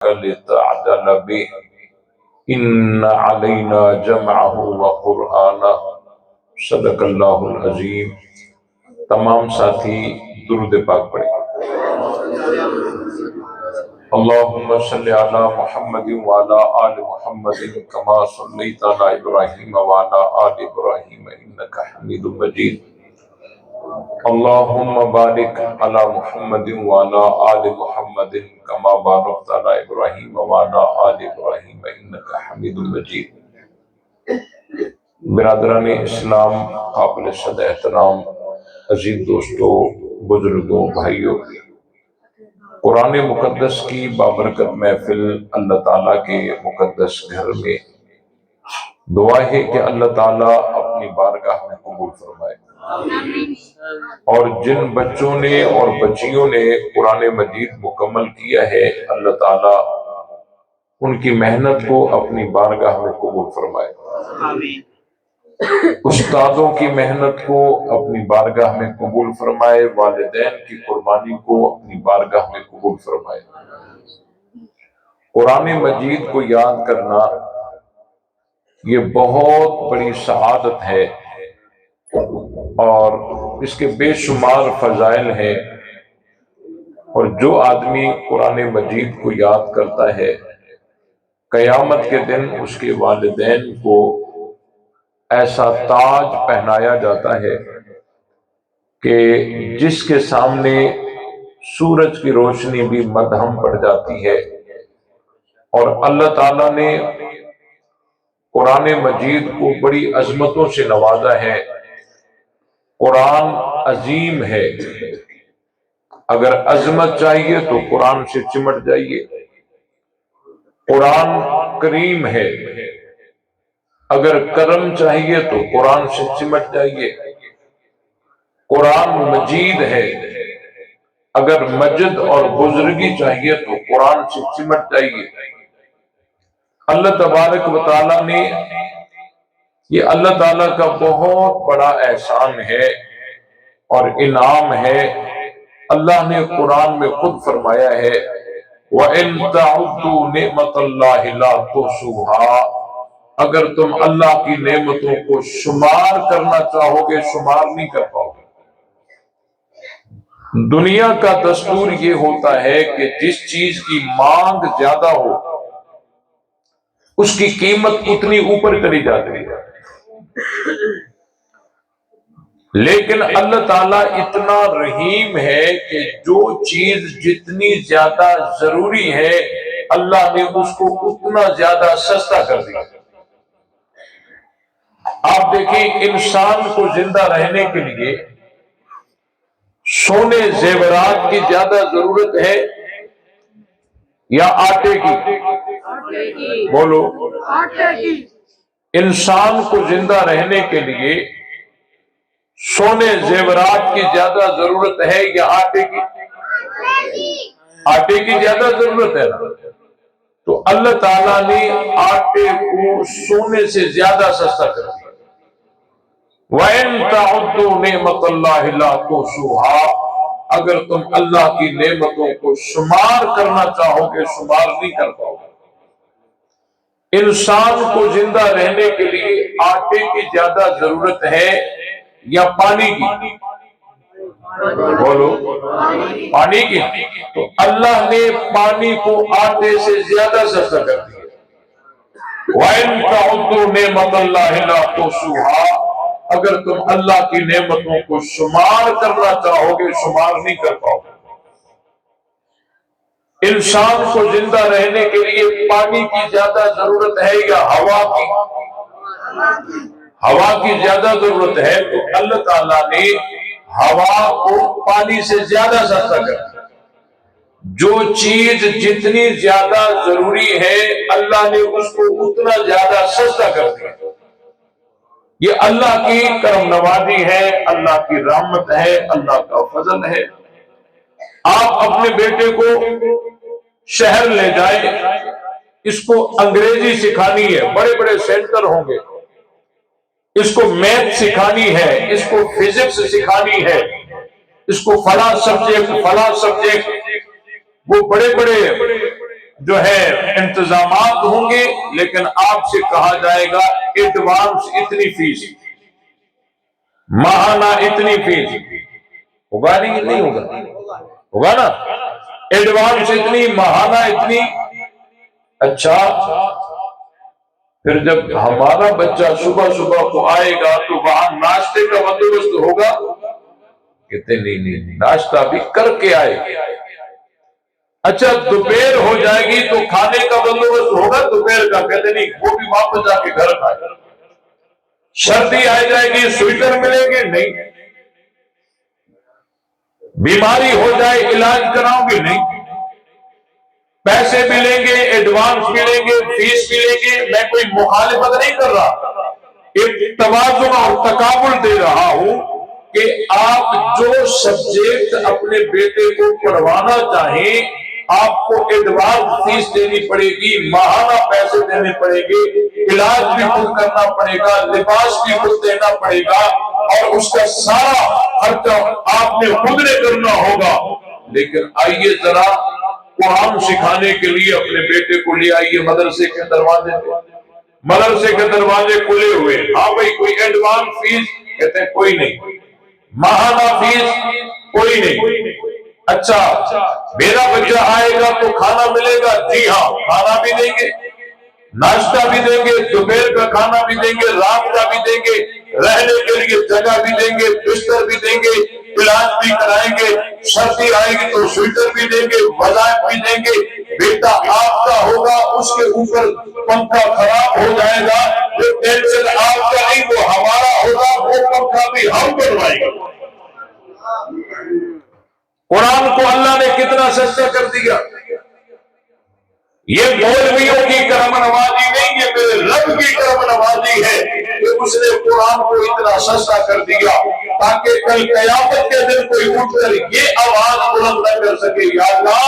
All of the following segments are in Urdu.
لتعجل به ان علینا جمعه وقرآنہ صدق اللہ العظیم۔ تمام ساتھی درود پاک پڑھیں۔ اللہم صلی علی محمد وعلی آل محمد کما صلیت علی ابراہیم وعلی آل ابراہیم انک حمید مجید۔ اللہم بارک علی محمد وعلی آل محمد کما بارکت علی ابراہیم وعلی آل ابراہیم انک حمید مجید۔ برادران اسلام، قابل صد احترام عزیز دوستو، بزرگوں، بھائیوں، قرآن مقدس کی بابرکت محفل اللہ تعالیٰ کے مقدس گھر میں دعا ہے کہ اللہ تعالیٰ اپنی بارگاہ میں قبول فرمائے، اور جن بچوں نے اور بچیوں نے قرآن مجید مکمل کیا ہے اللہ تعالیٰ ان کی محنت کو اپنی بارگاہ میں قبول فرمائے، استادوں کی محنت کو اپنی بارگاہ میں قبول فرمائے، والدین کی قربانی کو اپنی بارگاہ میں قبول فرمائے۔ قرآن مجید کو یاد کرنا یہ بہت بڑی سعادت ہے، اور اس کے بے شمار فضائل ہیں، اور جو آدمی قرآن مجید کو یاد کرتا ہے قیامت کے دن اس کے والدین کو ایسا تاج پہنایا جاتا ہے کہ جس کے سامنے سورج کی روشنی بھی مدھم پڑ جاتی ہے۔ اور اللہ تعالیٰ نے قرآن مجید کو بڑی عظمتوں سے نوازا ہے۔ قرآن عظیم ہے، اگر عظمت چاہیے تو قرآن سے چمٹ جائیے۔ قرآن کریم ہے، اگر کرم چاہیے تو قرآن سے چمٹ جائیے۔ قرآن مجید ہے، اگر مجد اور بزرگی چاہیے تو قرآن سے چمٹ جائیے۔ اللہ تبارک و تعالیٰ نے، یہ اللہ تعالیٰ کا بہت بڑا احسان ہے اور انعام ہے۔ اللہ نے قرآن میں خود فرمایا ہے وَإِن تَعُدُّوا نِعْمَةَ اللَّهِ لَا تُحْصُوهَا، اگر تم اللہ کی نعمتوں کو شمار کرنا چاہو گے شمار نہیں کر پاؤ گے۔ دنیا کا دستور یہ ہوتا ہے کہ جس چیز کی مانگ زیادہ ہو اس کی قیمت اتنی اوپر کری جاتی ہے، لیکن اللہ تعالیٰ اتنا رحیم ہے کہ جو چیز جتنی زیادہ ضروری ہے اللہ نے اس کو اتنا زیادہ سستا کر دیا۔ آپ دیکھیں، انسان کو زندہ رہنے کے لیے سونے زیورات کی زیادہ ضرورت ہے یا آٹے کی؟ بولو۔ انسان کو زندہ رہنے کے لیے سونے زیورات کی زیادہ ضرورت ہے یا آٹے کی؟ آٹے کی زیادہ ضرورت ہے نا؟ تو اللہ تعالیٰ نے آٹے کو سونے سے زیادہ سستا کر دیا۔ وَإِن تَعُدُّوا نِعْمَةَ اللَّهِ لَا تُحْصُوهَا، اگر تم اللہ کی نعمتوں کو شمار کرنا چاہو گے شمار نہیں کر پاؤ گے۔ انسان کو زندہ رہنے کے لیے آٹے کی زیادہ ضرورت ہے یا پانی کی؟ بولو، پانی کی۔ تو اللہ نے پانی کو آٹے سے زیادہ سستا کر دیا۔ وَإِن تَعُدُّوا نِعْمَةَ اللَّهِ لَا تُحْصُوهَا، اگر تم اللہ کی نعمتوں کو شمار کرنا چاہو گے شمار نہیں کر پاؤ گے۔ انسان کو زندہ رہنے کے لیے پانی کی زیادہ ضرورت ہے یا ہوا کی؟ ہوا کی زیادہ ضرورت ہے، تو اللہ تعالیٰ نے ہوا کو پانی سے زیادہ سستا کر دیا۔ جو چیز جتنی زیادہ ضروری ہے اللہ نے اس کو اتنا زیادہ سستا کر دیا۔ یہ اللہ کی کرم نوازی ہے، اللہ کی رحمت ہے، اللہ کا فضل ہے۔ آپ اپنے بیٹے کو شہر لے جائیں، اس کو انگریزی سکھانی ہے، بڑے بڑے سینٹر ہوں گے، اس کو میتھ سکھانی ہے، اس کو فزکس سکھانی ہے، اس کو فلاں سبجیکٹ وہ بڑے بڑے جو ہے انتظامات ہوں گے، لیکن آپ سے کہا جائے گا ایڈوانس اتنی فیس، ماہانہ اتنی فیس، ہوگا نہیں؟ نہیں ہوگا، ہوگا نا؟ ایڈوانس اتنی، ماہانہ اتنی۔ اچھا، پھر جب ہمارا بچہ صبح صبح کو آئے گا تو وہاں ناشتے کا بندوبست ہوگا؟ کہتے نہیں، ناشتہ بھی کر کے آئے گا۔ اچھا، دوپہر ہو جائے گی تو کھانے کا بندوبست ہوگا دوپہر کا؟ کہتے نہیں، وہ بھی واپس جا کے گھر کھائے۔ سردی آ جائے گی، سویٹر ملیں گے؟ نہیں۔ بیماری ہو جائے علاج کراؤ گے؟ نہیں۔ پیسے ملیں گے، ایڈوانس ملیں گے، فیس ملیں گے، میں کوئی مخالفت نہیں کر رہا، ایک توازن اور تقابل دے رہا ہوں کہ آپ جو سبجیکٹ اپنے بیٹے کو پڑھوانا چاہیں، آپ کو ایڈوانس فیس دینی پڑے گی، ماہانہ پیسے دینے پڑے گے، علاج بھی خود کرنا پڑے گا، لباس بھی خود دینا پڑے گا، اور اس کا سارا خرچہ آپ نے خود نے کرنا ہوگا۔ لیکن آئیے ذرا قرآن سکھانے کے لیے اپنے بیٹے کو لے آئیے مدرسے کے دروازے پہ، مدرسے کے دروازے کھلے ہوئے، ہاں بھائی کوئی ایڈوانس فیس؟ کہتے ہیں کوئی نہیں۔ ماہانہ فیس؟ کوئی نہیں۔ اچھا، میرا بچہ آئے گا تو کھانا ملے گا؟ جی ہاں، کھانا بھی دیں گے، ناشتہ بھی دیں گے، دوپہر کا کھانا بھی دیں گے، رات کا بھی دیں گے، رہنے کے لیے جگہ بھی دیں گے، بستر بھی دیں گے، علاج بھی کرائیں گے، سردی آئے گی تو سویٹر بھی دیں گے، وظائف بھی دیں گے۔ بیٹا آپ کا ہوگا، اس کے اوپر پنکھا خراب ہو جائے گا، وہ ٹینشن آپ کا نہیں، وہ ہمارا ہوگا، وہ پنکھا بھی ہم بنوائیں گے۔ قرآن کو اللہ نے کتنا سستا کر دیا۔ یہ مولویوں کی کرم نوازی نہیں، یہ میرے رب کی کرم نوازی ہے کہ اس نے قرآن کو اتنا سستا کر دیا تاکہ کل قیامت کے دن کوئی اٹھ کر یہ آواز بلند نہ کر سکے، یا اللہ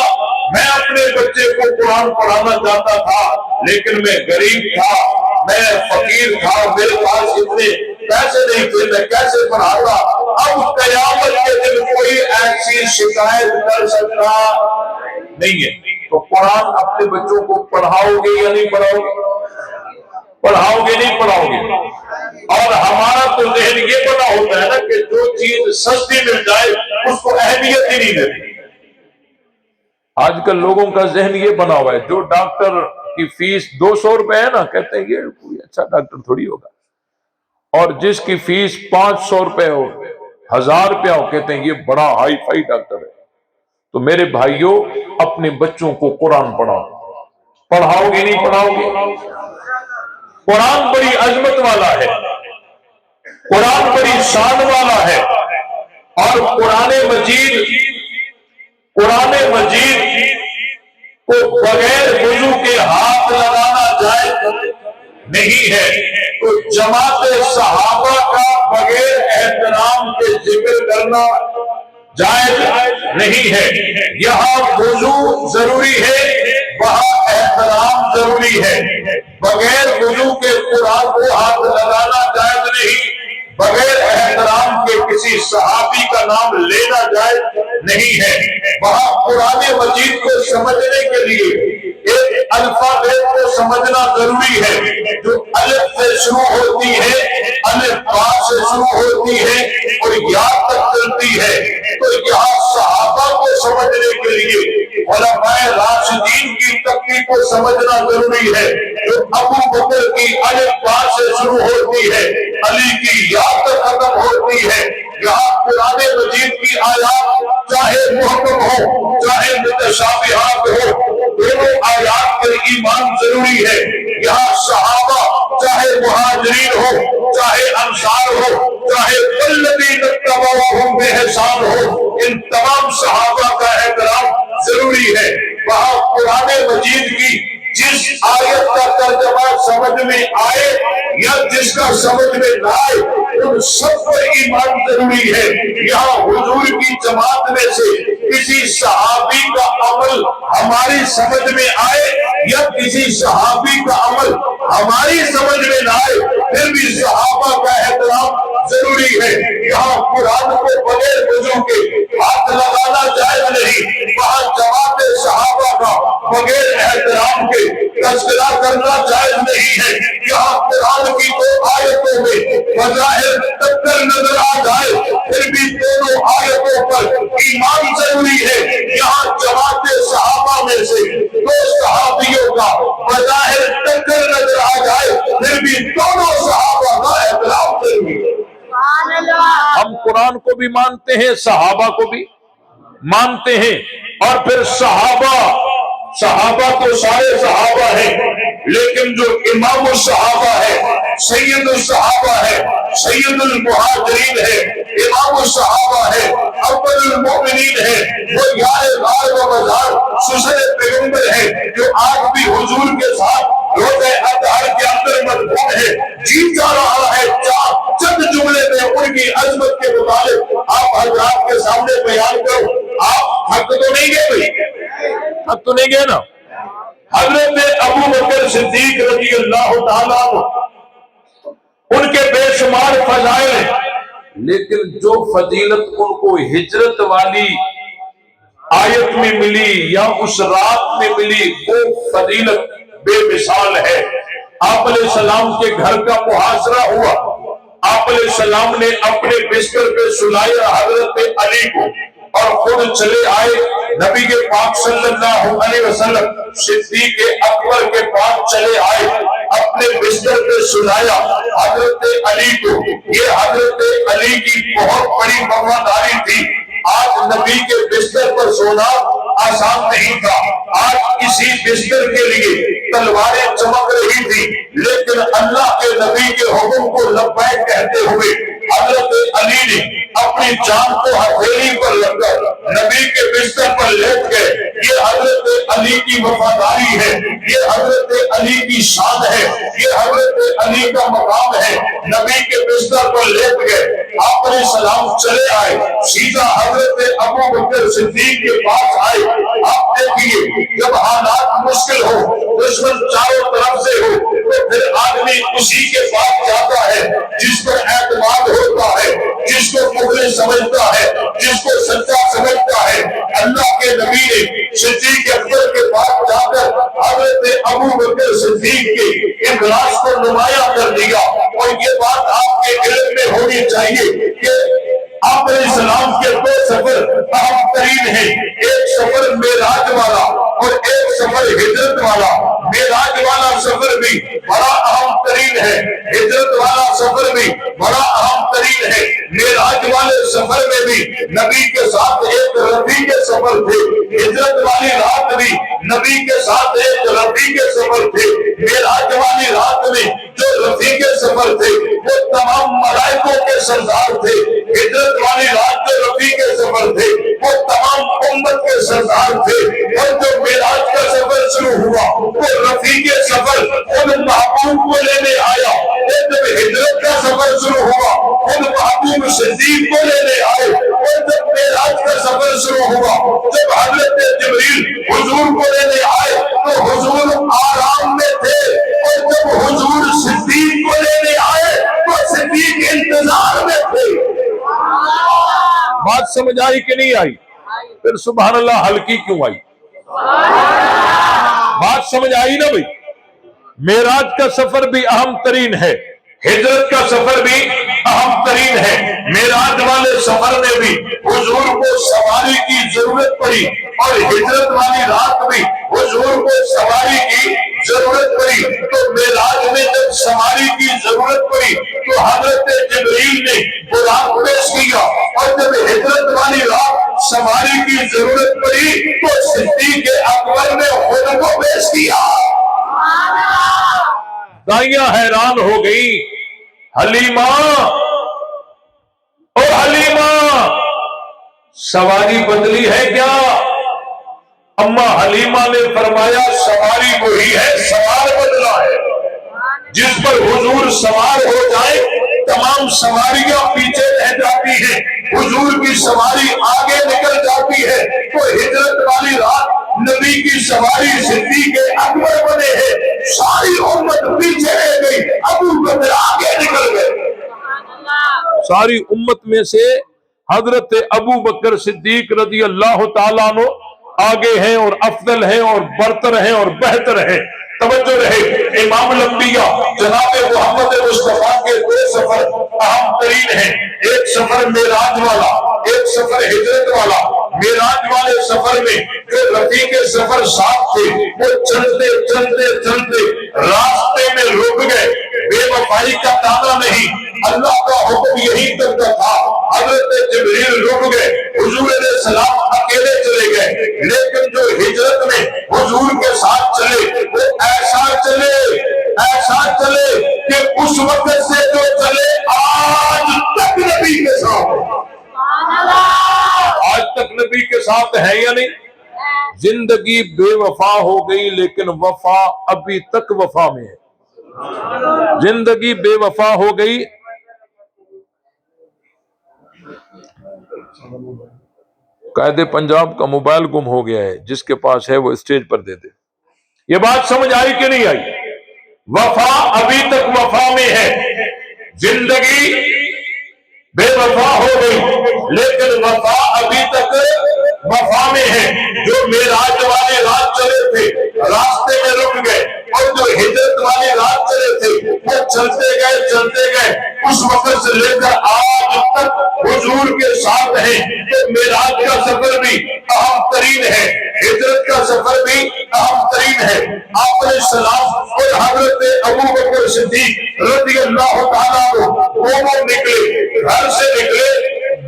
میں اپنے بچے کو قرآن پڑھانا چاہتا تھا لیکن میں غریب تھا، میں فقیر تھا، میرے پاس اتنے پیسے نہیں تھے، میں کیسے پڑھاتا۔ اب قیامت کے دن کوئی ایسی شکایت کر سکتا نہیں ہے۔ تو قرآن اپنے بچوں کو پڑھاؤ گے یا نہیں پڑھاؤ گے؟ پڑھاؤ گے نہیں پڑھاؤ گے؟ اور ہمارا تو ذہن یہ بنا ہوتا ہے نا کہ جو چیز سستی مل جائے اس کو اہمیت ہی نہیں دیتی۔ آج کل لوگوں کا ذہن یہ بنا ہوا ہے، جو ڈاکٹر کی فیس 200 روپے ہے نا، کہتے ہیں یہ کوئی اچھا ڈاکٹر تھوڑی ہوگا، اور جس کی فیس 500 روپے ہو، 1000 روپیہ ہو، کہتے ہیں یہ بڑا ہائی فائی ڈاکٹر ہے۔ تو میرے بھائیوں، اپنے بچوں کو قرآن پڑھاؤ، پڑھاؤ گے نہیں پڑھاؤ گے؟ قرآن بڑی عظمت والا ہے، قرآن بڑی شان والا ہے، اور قرآن مجید کو بغیر وضو کے ہاتھ لگانا جائز نہیں ہے، تو جماعت صحابہ کا بغیر احترام کے ذکر کرنا جائز نہیں ہے۔ یہاں وضو ضروری ہے، وہاں احترام ضروری ہے۔ بغیر وضو کے قرآن کو ہاتھ لگانا جائز نہیں، بغیر احترام کے کسی صحابی کا نام لینا جائز نہیں ہے۔ وہاں قرآن مجید کو سمجھنے کے لیے ایک الفابیت کو سمجھنا ضروری ہے، جو الف سے شروع ہوتی ہے، الف با سے شروع ہوتی ہے اور یا تک چلتی ہے۔ تو یہاں صحابہ کو سمجھنے کے لیے علماء راشدین کی ترتیب کو سمجھنا ضروری ہے، جو ابو بکر کی الف با سے شروع ہوتی ہے، علی کی یا تک ختم ہوتی ہے۔ یہاں قرآن مجید کی آیات چاہے محکم ہو چاہے متشابہات ہو، دونوں آیات پر ایمان ضروری ہے۔ یہاں صحابہ چاہے مہاجرین ہو چاہے انصار ہو چاہے والذین اتبعوہم بإحسان ہو، ان تمام صحابہ کا احترام ضروری ہے۔ وہاں قرآن مجید کی جس آیت کا ترجمہ سمجھ میں آئے یا جس کا سمجھ میں نہ آئے، ان سب پر ایمان ضروری ہے۔ یہاں حضور کی جماعت میں سے کسی صحابی کا عمل ہماری سمجھ میں آئے یا کسی صحابی کا عمل ہماری سمجھ میں نہ آئے، پھر بھی صحابہ کا احترام ضروری ہے۔ یہاں قرآن کو بغیر وضو کے ہاتھ لگانا جائز نہیں، وہاں جماعت صحابہ کا بغیر احترام کے تذکرہ کرنا جائز نہیں ہے۔ یہاں قرآن کی دو آیتوں میں بظاہر ٹکر نظر آ جائے پھر بھی دونوں آیتوں پر ایمان ضروری ہے۔ یہاں جماعت صحابہ میں سے دو صحابیوں کا بظاہر ٹکر نظر آ جائے پھر بھی دونوں صحابہ کا احترام ضروری ہے۔ ہم قرآن کو بھی مانتے ہیں، صحابہ کو بھی مانتے ہیں، اور پھر صحابہ تو سارے صحابہ ہیں، لیکن جو امام الصحابہ ہے، سید الصحابہ ہے، سید المہاجرین ہے، امام الصحابہ ہے، اول المؤمنین ہے، وہ یار غار و مزار سسر پیغمبر ہے، جو آج بھی حضور کے ساتھ روزہ اطہار کے اندر مدفون ہے، جی جا رہا ہے۔ چند جملے میں ان کی عظمت کے متعلق آپ حضرات کے سامنے بیان کرو۔ آپ حق تو نہیں گئے بھائی، حق تو نہیں گئے نا۔ حضرت ابو بکر صدیق رضی اللہ تعالیٰ عنہ، ان کے بے شمار فضائل ہیں، لیکن جو فضیلت ان کو ہجرت والی آیت میں ملی یا اس رات میں ملی، وہ فضیلت بے مثال ہے۔ آپ علیہ السلام کے گھر کا محاصرہ ہوا، آپ علیہ السلام نے اپنے بستر پہ سلایا حضرت علی کو اور خود چلے آئے نبی کے پاک صلی اللہ علیہ وسلم، صدیق اکبر کے پاس چلے آئے، اپنے بستر پہ سلایا حضرت علی کو۔ یہ حضرت علی کی بہت بڑی وفاداری تھی۔ آج نبی کے بستر پر سونا آسان نہیں تھا، آج کسی بستر کے لیے تلواریں چمک رہی تھی، لیکن اللہ کے نبی کے حکم کو لبیک کہتے ہوئے حضرت علی نے اپنی جان کو ہتھیلی پر رکھ کر نبی کے بستر پر لیٹ گئے۔ یہ حضرت علی کی وفاداری ہے، یہ حضرت علی کی شان ہے، یہ حضرت علی کا مقام ہے۔ نبی کے بستر پر لیٹ گئے، آپ علیہ السلام چلے آئے، سیدھا حضرت ابو بکر صدیق کے پاس آئے۔ آپ دیکھیے، جب حالات مشکل ہو، دشمن چاروں طرف سے ہو، تو پھر آدمی اسی کے پاس جاتا ہے جس پر اعتماد ہوتا ہے، جس کو مخلص سمجھتا ہے، جس کو سچا سمجھتا ہے۔ اللہ کے نبی نے صدیق اکبر کے پاس جا کر حضرت ابو بکر صدیق کے اخلاص کو نمایاں کر دیا۔ اور یہ بات آپ کے علم میں ہونی چاہیے کہ آپ علیہ السلام کے دو سفر اہم ترین ہیں، ایک سفر معراج والا اور ایک سفر ہجرت والا۔ معراج والا سفر بھی بڑا اہم ترین ہے، ہجرت والا سفر بھی بڑا اہم ترین ہے۔ معراج والے سفر میں بھی نبی کے ساتھ ایک رفیق سفر تھے، ہجرت والی رات بھی نبی کے ساتھ ایک رفیق سفر تھے۔ معراج والی رات میں جو رفیق سفر تھے وہ تمام ملائکوں کے سردار تھے، ہجرت والی رات جو رفیق سفر تھے وہ تمام امت کے سردار تھے۔ اور جو معراج کا سفر شروع ہوا وہ رفیق سفر خود محبوب کو لینے آیا، اور جب ہجرت کا سفر شروع ہوا خود محبوب صدیق کو لینے آئے، اور جب معراج کا سفر شروع ہوا، جب حضرت جبریل حضور کو لینے آئے تو حضور آرام میں تھے، اور جب حضور صدیق کو لینے آئے تو صدیق انتظار میں تھے۔ بات سمجھ آئی کہ نہیں آئی؟ پھر سبحان اللہ ہلکی کیوں آئی؟ بات سمجھ آئی نا بھئی؟ معراج کا سفر بھی اہم ترین ہے، ہجرت کا سفر بھی اہم ترین ہے۔ معراج والے سفر میں بھی حضور کو سواری کی ضرورت پڑی، اور ہجرت والی رات بھی حضور کو سواری کی ضرورت پڑی۔ تو معراج میں جب سواری کی ضرورت پڑی تو حضرت جبریل نے براق پیش کیا، اور جب ہجرت والی رات سواری کی ضرورت پڑی تو صدیق اکبر نے خود کو پیش کیا۔ دائیاں حیران ہو گئی، حلیمہ او حلیمہ سواری بدلی ہے کیا؟ اما حلیمہ نے فرمایا سواری وہی ہے، سوار بدلا ہے۔ جس پر حضور سوار ہو جائے تمام سواریاں پیچھے رہ جاتی ہیں، حضور کی سواری آگے نکل جاتی ہے۔ تو ہجرت والی رات نبی کی سواری صدیق اکبر بنے ہیں، ساری امت پیچھے رہ گئی، ابو بکر آگے نکل گئے۔ ساری امت میں سے حضرت ابو بکر صدیق رضی اللہ تعالیٰ عنہ آگے ہیں اور افضل ہیں اور برتر ہیں اور بہتر ہیں. توجہ رہے، امام الانبیاء جناب محمد مصطفیٰ کے دو سفر اہم ترین ہیں. ایک سفر معراج والا، ایک سفر ہجرت والا. معراج والے سفر میں جو رفیق سفر ساتھ تھے وہ چلتے چلتے چلتے راستے میں رک گئے. بے وفائی کا تانا نہیں، اللہ کا حکم یہی تک تھا. حضرت جبریل رک گئے، حضور علیہ السلام اکیلے چلے گئے. لیکن جو ہجرت میں حضور کے ساتھ چلے وہ ایسا چلے کہ اس وقت سے جو چلے آج تک نبی کے ساتھ، آج تک نبی کے ساتھ ہے یا نہیں؟ زندگی بے وفا ہو گئی لیکن وفا ابھی تک وفا میں ہے. زندگی بے وفا ہو گئی. قائد پنجاب کا موبائل گم ہو گیا ہے، جس کے پاس ہے وہ اسٹیج پر دے دے. یہ بات سمجھ آئی کہ نہیں آئی؟ وفا ابھی تک وفا میں ہے. زندگی بے وفا ہو گئی لیکن وفا ابھی تک وفا میں ہے. جو معراج والے رات چلے تھے راستے میں رک گئے، اور جو ہجرت والے رات چلے تھے وہ چلتے گئے اس وقت سے لے کر آج تک حضور کے ساتھ ہیں. تو معراج کا سفر بھی اہم ترین ہے، ہجرت کا سفر بھی اہم ترین ہے. آپ علیہ السلام اور حضرت ابو بکر صدیق رضی اللہ تعالیٰ دونوں نکلے، گھر سے نکلے،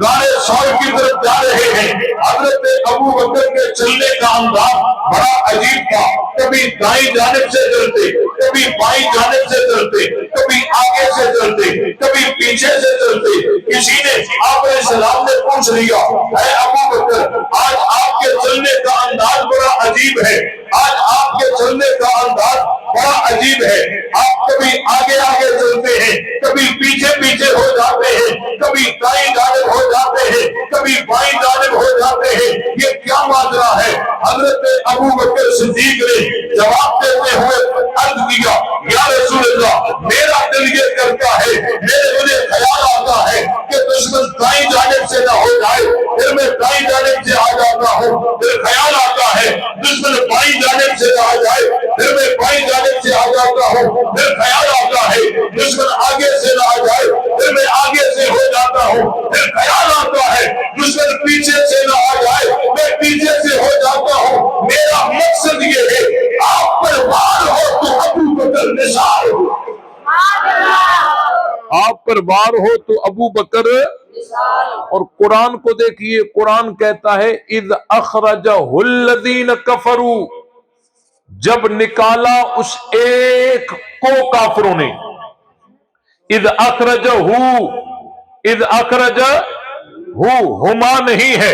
گاڑے سور کی طرف جا رہے ہیں. حضرت ابو بکر کے چلنے کا انداز بڑا عجیب تھا. کبھی دائیں جانب سے چلتے، کبھی بائیں جانب سے چلتے، کبھی آگے سے چلتے، کبھی پیچھے سے چلتے. کسی نے آپ علیہ السلام نے پوچھ لیا، اے ابو بکر آج آپ کے چلنے کا انداز بڑا عجیب ہے، آج آپ کے چلنے کا انداز بڑا عجیب ہے. آپ کبھی آگے آگے چلتے ہیں، کبھی پیچھے پیچھے ہو جاتے ہیں، کبھی دائیں جانب ہو جاتے ہیں، کبھی بائیں جانب ہو جاتے ہیں. یہ کیا ماجرا ہے؟ حضرت ابو بکر صدیق نے جواب دیتے ہوئے عرض کیا، یا رسول اللہ میرا دل یہ کرتا ہے، مجھے خیال آتا ہے کہ دشمن دائیں جانب سے نہ ہو جائے، پھر میں دائیں جانب سے آ جاتا ہوں. پھر خیال آتا ہے دشمن بائیں جانب سے نہ آ جائے، پھر میں بائیں جانب سے آ جاتا ہوں. پھر خیال آتا ہے دشمن آگے سے نہ آ جائے، پھر میں آگے سے ہو جاتا ہوں. پھر خیال آتا ہے دشمن پیچھے سے نہ آ جائے، میں پیچھے سے ہو جاتا ہوں. میرا مقصد یہ ہے آپ پر وار ہو تو ابو بکر نثار ہو، آپ پر وار ہو تو ابو بکر. اور قرآن کو دیکھیے، قرآن کہتا ہے اذ اخرجہ الذین کفروا، جب نکالا اس ایک کو کافروں نے. اذ اخرجہ، اذ اخرجہ ہما نہیں ہے،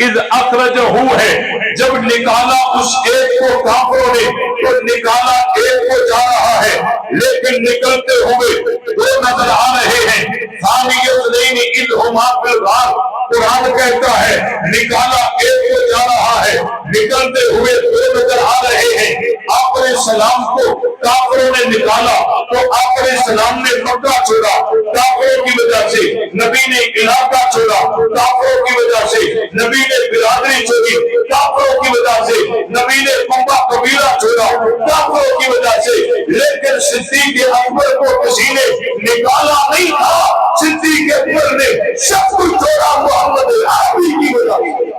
اذ اخرجہ ہے. جب نکالا اس ایک کو کافروں نے، تو نکالا ایک کو جا رہا ہے لیکن نکلتے ہوئے دو نظر آ رہے ہیں. ثانی اثنین اذ ہما فی الغار، قرآن کہتا ہے نکالا ایک کو جا رہا ہے، نکلتے ہوئے دو نظر آ رہے ہیں. آپ علیہ السلام کو کافروں نے نکالا تو آپ علیہ السلام نے مکہ چھوڑا کافروں کی وجہ سے، نبی نے علاقہ چھوڑا کافروں کی وجہ سے، نبی نے برادری چھوڑی کافروں کی وجہ سے، نبی نے کنبہ قبیلہ چھوڑا کافروں کی وجہ سے. لیکن صدیق اکبر کو کسی نے نکالا نہیں تھا، صدیق اکبر نے سب کچھ چھوڑا محمد عربی کی وجہ سے.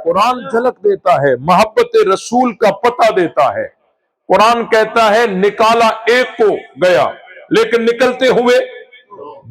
قرآن جھلک دیتا ہے، محبت رسول کا پتہ دیتا ہے. قرآن کہتا ہے نکالا ایک کو گیا لیکن نکلتے ہوئے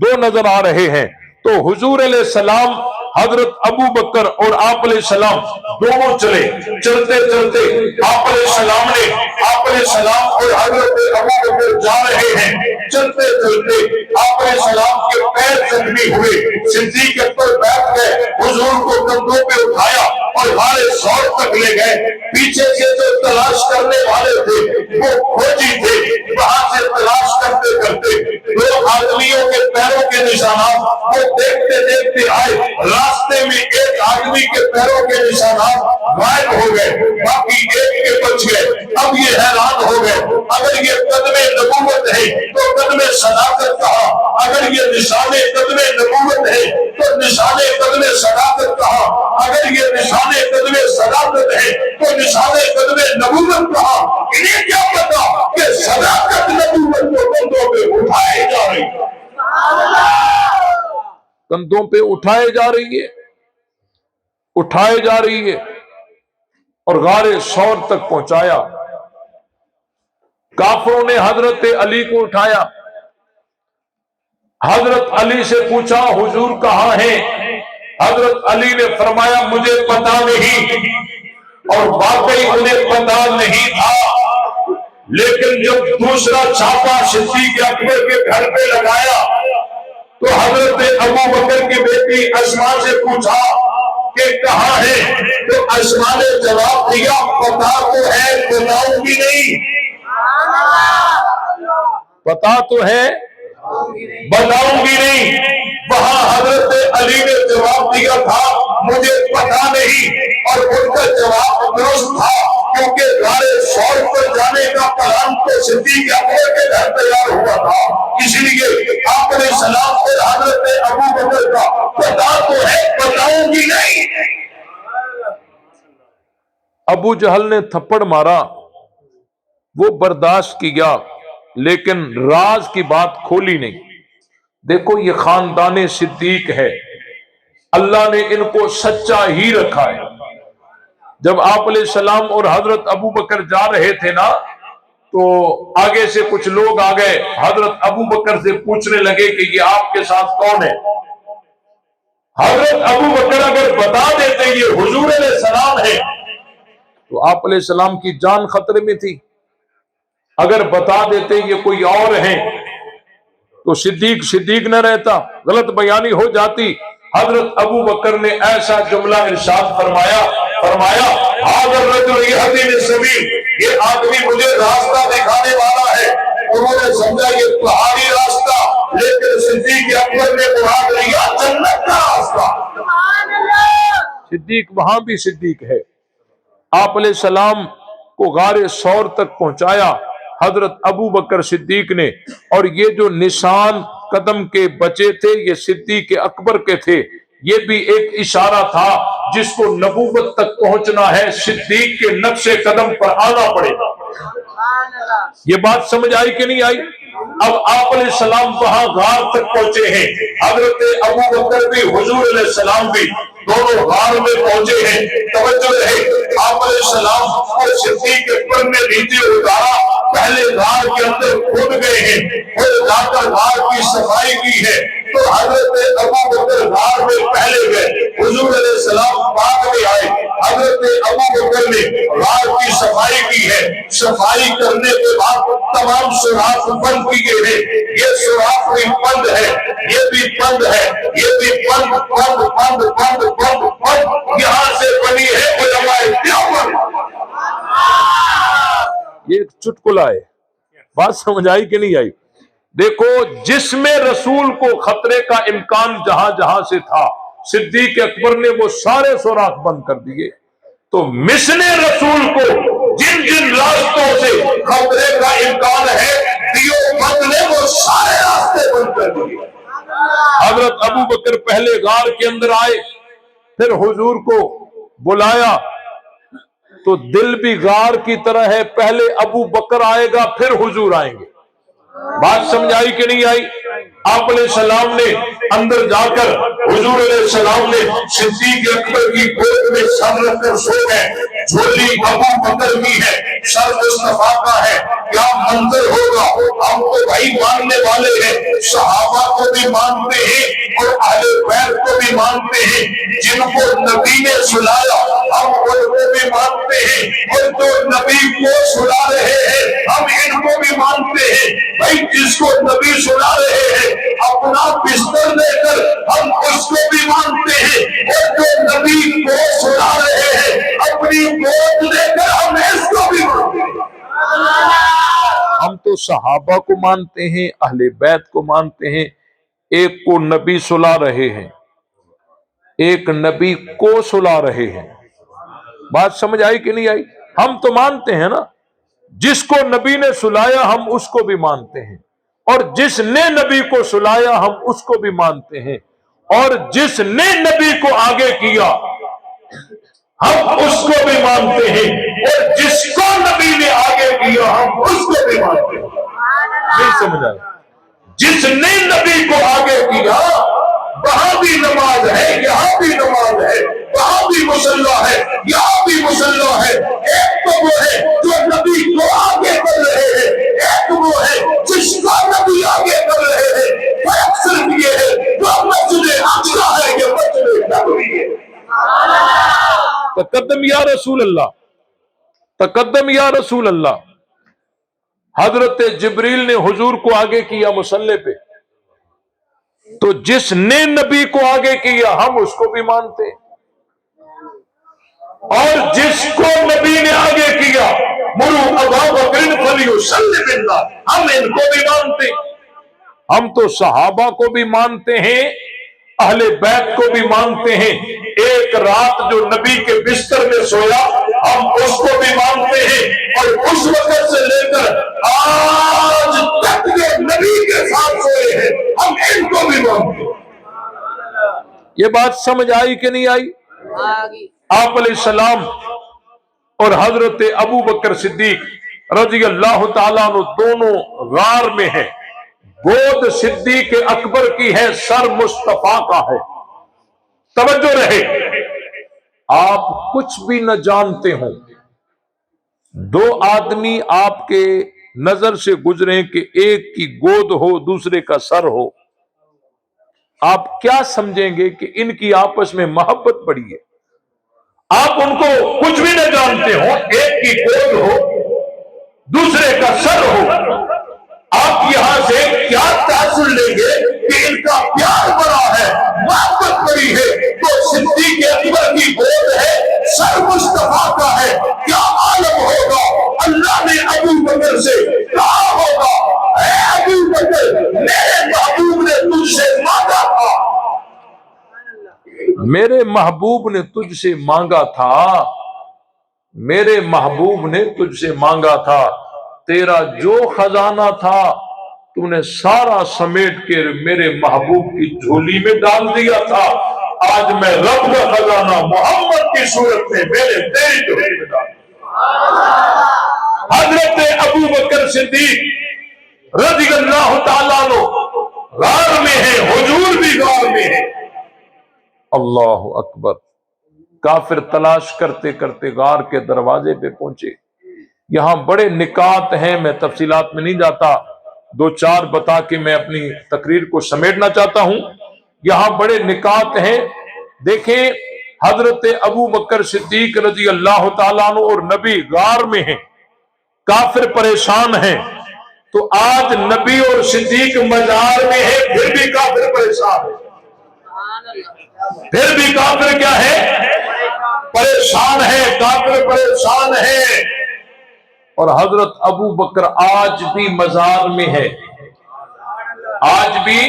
دو نظر آ رہے ہیں. تو حضور علیہ السلام، حضرت ابو بکر اور آپ علیہ السلام دونوں چلے. چلتے چلتے آپ علیہ السلام نے، آپ علیہ السلام اور حضرت ابو بکر جا رہے ہیں. چلتے چلتے آپ علیہ السلام کے پیر زخمی ہوئے. صدیق اکبر بیٹھ گئے، حضور کو کندھوں پہ اٹھایا اور ہمارے سور تک لے گئے. پیچھے سے جو تلاش کرنے والے تھے وہ کھوجی تھے، وہاں سے تلاش کرتے کرتے دو آدمیوں کے پیروں کے نشانات وہ دیکھتے دیکھتے آئے. راستے میں ایک آدمی کے پیروں کے نشانات غائب ہو گئے، باقی ایک کے بچ گئے. اب یہ حیران ہو گئے، اگر یہ قدم نبوت ہے تو قدم صداقت کہا، اگر یہ نشان قدم نبوت ہے تو نشان قدم صداقت کہا، اگر یہ نشان قدم کندھوں پہ اٹھائے جا رہی ہے اور غار ثور تک پہنچایا۔ کافروں نے حضرت علی کو اٹھایا، حضرت علی سے پوچھا حضور کہاں ہیں؟ حضرت علی نے فرمایا مجھے پتا نہیں، اور واقعی انہیں پتا نہیں تھا، لیکن جب دوسرا چھاپا صدیق اکبر کے گھر پہ لگایا تو حضرت ابو بکر کی بیٹی اسماء سے پوچھا کہ کہاں ہے؟ تو اسماء نے جواب دیا پتا تو ہے بتاؤں گی نہیں، پتا تو ہے بتاؤں گی نہیں۔ وہاں حضرت علی نے جواب دیا تھا مجھے پتا نہیں، اور ان کا جواب درست تھا، کیونکہ غار ثور پر جانے کا پلان تو صدیق اکبر کے گھر تیار ہوا تھا، اس لیے آپ علیہ السلام اور حضرت ابو بکر کا پتا تو ہے بتاؤں گی نہیں۔ ابو جہل نے تھپڑ مارا، وہ برداشت کیا، لیکن راز کی بات کھولی نہیں۔ دیکھو یہ خاندان صدیق ہے، اللہ نے ان کو سچا ہی رکھا ہے۔ جب آپ علیہ السلام اور حضرت ابو بکر جا رہے تھے نا، تو آگے سے کچھ لوگ آ گئے، حضرت ابو بکر سے پوچھنے لگے کہ یہ آپ کے ساتھ کون ہے؟ حضرت ابو بکر اگر بتا دیتے یہ حضور علیہ السلام ہے تو آپ علیہ السلام کی جان خطرے میں تھی، اگر بتا دیتے یہ کوئی اور ہیں تو صدیق نہ رہتا، غلط بیانی ہو جاتی۔ حضرت ابو بکر نے ایسا جملہ ارشاد فرمایا حاضر رجل یہدی السبیل، یہ آدمی مجھے راستہ دکھانے والا ہے۔ انہوں نے سمجھا یہ پہاڑی راستہ، لیکن صدیق اکبر نے مراد لیا جنت کا راستہ۔ صدیق وہاں بھی صدیق ہے۔ آپ علیہ السلام کو غار ثور تک پہنچایا حضرت ابو بکر صدیق نے، اور یہ جو نشان قدم کے بچے تھے یہ صدیق اکبر کے تھے، یہ بھی ایک اشارہ تھا جس کو نبوت تک پہنچنا ہے صدیق کے نقش قدم پر آنا پڑے گا۔ یہ بات سمجھ آئی کہ نہیں آئی؟ اب آپ علیہ السلام وہاں غار تک پہنچے ہیں، حضرت ابو بکر بھی حضور علیہ السلام بھی دونوں غار میں پہنچے ہیں۔ توجہ رہے، آپ علیہ السلام اور صدیق اکبر نے نیچے اتارا، پہلے غار کے اندر کھود گئے ہیں، پھر جا کر غار کی صفائی کی ہے، تو حضرت ابو بکر غار میں پہلے گئے، حضور علیہ السلام بعد میں آئے۔ حضرت ابو بکر نے غار کی صفائی کی ہے، صفائی کرنے کے بعد تمام سوراخ بند کیے ہیں، یہ سوراخ بھی بند ہے، یہ بھی بند ہے، یہ بھی بند بند بند بند بند بند، یہاں سے بنی ہے علماء دیوبند۔ یہ ایک چٹکلا ہے، بات سمجھ آئی کہ نہیں آئی؟ دیکھو جسم رسول کو خطرے کا امکان جہاں جہاں سے تھا، صدیق اکبر نے وہ سارے سوراخ بند کر دیے، تو مشن رسول کو جن جن راستوں سے خطرے کا امکان ہے دیوبند نے وہ سارے راستے بند کر دیے۔ حضرت ابو بکر پہلے غار کے اندر آئے، پھر حضور کو بلایا، تو دل بھی غار کی طرح ہے، پہلے ابو بکر آئے گا پھر حضور آئیں گے۔ بات سمجھ آئی کہ نہیں آئی؟ آپ علیہ السلام نے اندر جا کر حضور علیہ السلام نے صدیق اکبر کی گود میں سر رکھ کر سو گئے، جھولی ابو بکر کی ہے، سر مصطفیٰ کا ہے، کیا منظر ہوگا؟ ہم تو بھائی ماننے والے ہیں، صحابہ کو بھی مانتے ہیں اور اہل بیت کو بھی مانتے ہیں، جن کو نبی نے سلایا ہم ان کو بھی مانتے ہیں، اور جو نبی کو سلا رہے ہیں ہم ان کو بھی مانتے ہیں۔ بھائی جس کو نبی سنا رہے ہیں اپنا بستر لے کر ہم اس کو بھی مانتے ہیں، اور جو نبی کو سنا رہے ہیں اپنی گود لے کر ہم اس کو بھی مانتے ہیں۔ ہم تو صحابہ کو مانتے ہیں، اہل بیت کو مانتے ہیں، ایک کو نبی سلا رہے ہیں، ایک نبی کو سلا رہے ہیں۔ بات سمجھ آئی کہ نہیں آئی؟ ہم تو مانتے ہیں نا، جس کو نبی نے سلایا ہم اس کو بھی مانتے ہیں، اور جس نے نبی کو سلایا ہم اس کو بھی مانتے ہیں، اور جس نے نبی کو آگے کیا ہم اس کو بھی مانتے ہیں، اور جس کو نبی نے آگے کیا ہم اس کو بھی مانتے ہیں۔ نہیں سمجھا؟ جس نے نبی کو آگے کیا وہاں بھی نماز ہے، یہاں بھی نماز ہے، وہاں بھی مصلی ہے، یہاں بھی مصلی ہے۔ ایک تو وہ ہے جو نبی کو آگے کر رہے ہیں، ایک وہ ہے جس کا نبی آگے کر رہے ہیں۔ فرق صرف یہ ہے جو مسجد اقصی ہے، یہ مسجد نبوی ہے۔ تقدم یا رسول اللہ، تقدم یا رسول اللہ۔ حضرت جبریل نے حضور کو آگے کیا مصلی پہ، تو جس نے نبی کو آگے کیا ہم اس کو بھی مانتے، اور جس کو نبی نے آگے کیا مرو ابا بکر فلیصلی باللہ، ہم ان کو بھی مانتے۔ ہم تو صحابہ کو بھی مانتے ہیں، اہل بیت کو بھی مانتے ہیں۔ ایک رات جو نبی کے بستر میں سویا ہم اس کو بھی مانتے ہیں، اور اس وقت سے لے کر آج تک جو نبی کے ساتھ سوئے ہیں ہم ان کو بھی مانتے ہیں۔ یہ بات سمجھ آئی کہ نہیں آئی؟ آپ علیہ السلام اور حضرت ابو بکر صدیق رضی اللہ تعالیٰ عنہ دونوں غار میں ہیں۔ گود صدیق اکبر کی ہے، سر مصطفیٰ کا ہے۔ توجہ رہے، آپ کچھ بھی نہ جانتے ہوں، دو آدمی آپ کے نظر سے گزرے کہ ایک کی گود ہو دوسرے کا سر ہو، آپ کیا سمجھیں گے کہ ان کی آپس میں محبت بڑی ہے؟ آپ ان کو کچھ بھی نہ جانتے ہو، ایک کی گود ہو دوسرے کا سر ہو، آپ یہاں سے کیا تاثر لیں گے کہ ان کا پیار بڑا ہے، محبت بڑی ہے؟ تو صدیق اکبر کی گود ہے، سر مصطفیٰ کا ہے، کیا عالم ہوگا؟ اللہ نے ابو بکر سے کہا ہوگا اے ابو بکر میرے محبوب نے تجھ سے مانگا تھا، میرے محبوب نے تجھ سے مانگا تھا، میرے محبوب نے تجھ سے مانگا تھا، تیرا جو خزانہ تھا تو نے سارا سمیٹ کے میرے محبوب کی جھولی میں ڈال دیا تھا، آج میں رب کا خزانہ محمد کی صورت میں میرے تیری جھولی میں ڈال دیا۔ حضرت ابو بکر صدیق رضی اللہ تعالیٰ عنہ غار میں ہے، حضور بھی غار میں ہے۔ اللہ اکبر۔ کافر تلاش کرتے کرتے غار کے دروازے پہ پہنچے۔ یہاں بڑے نکات ہیں، میں تفصیلات میں نہیں جاتا، دو چار بتا کے میں اپنی تقریر کو سمیٹنا چاہتا ہوں۔ یہاں بڑے نکات ہیں، دیکھیں حضرت ابو بکر صدیق رضی اللہ تعالیٰ عنہ اور نبی غار میں ہیں، کافر پریشان ہیں، تو آج نبی اور صدیق مزار میں ہے، پھر بھی کافر پریشان ہے، پھر بھی کافر کیا ہے؟ پریشان ہے، کافر پریشان ہے۔ اور حضرت ابو بکر آج بھی مزار میں ہے، آج بھی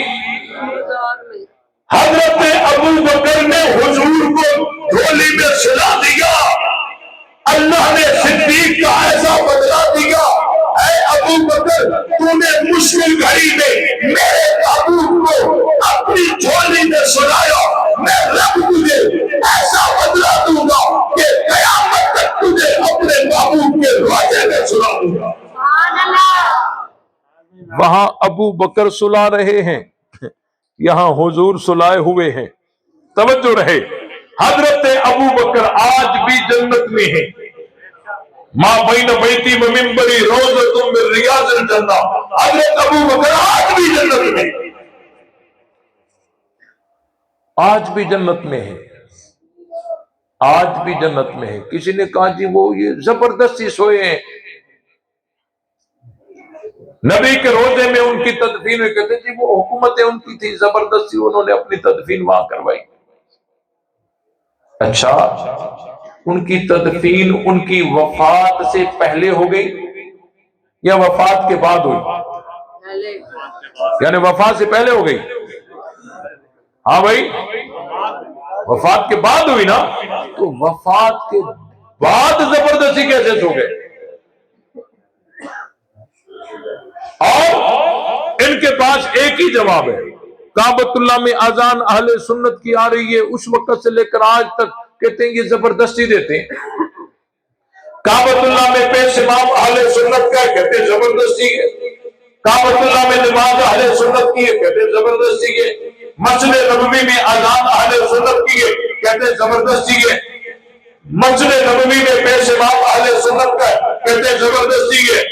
حضرت ابو بکر نے حضور کو جھولی میں سلا دیا، اللہ نے صدیق کا ایسا بدلہ دیا، اے ابو بکر تو نے مشکل گھڑی میں میرے محبوب کو اپنی جھولی میں سلایا، میں رب تجھے ایسا بدلہ دوں گا کہ قیامت تک تجھے اپنے محبوب کے روزے میں سلا دوں گا۔ وہاں ابو بکر سلا رہے ہیں، یہاں حضور سلائے ہوئے ہیں۔ توجہ رہے، حضرت ابو بکر آج بھی جنت میں ہیں، ماں بین بیتی و منبری روضۃ من ریاض الجنہ، حضرت ابو بکر آج بھی جنت میں، آج بھی جنت میں ہے، آج بھی جنت میں ہے۔ کسی نے کہا جی وہ یہ زبردستی سوئے ہیں، نبی کے روزے میں ان کی تدفین ہوئی، کہتے جی وہ حکومتیں ان کی تھی، زبردستی انہوں نے اپنی تدفین وہاں کروائی۔ اچھا، ان کی تدفین ان کی وفات سے پہلے ہو گئی یا وفات کے بعد ہوئی؟ یعنی وفات سے پہلے ہو گئی؟ ہاں بھائی، وفات کے بعد ہوئی نا، تو وفات کے بعد زبردستی کیسے سو گئے؟ اور ان کے پاس ایک ہی جواب ہے، کعبۃ اللہ میں اذان اہل سنت کی آ رہی ہے، اس وقت سے لے کر آج تک کہتے ہیں یہ زبردستی دیتے ہیں۔ کعبۃ اللہ میں پیش امام اہل سنت کا، کہتے ہیں زبردستی ہے۔ کعبۃ اللہ میں نماز اہل سنت کی ہے، کہتے زبردستی ہے۔ مسجد نبوی میں اذان اہل سنت کی ہے، کہتے زبردستی ہے۔ مسجد نبوی میں پیشاب اہل سنت کا ہے، کہتے زبردستی ہے۔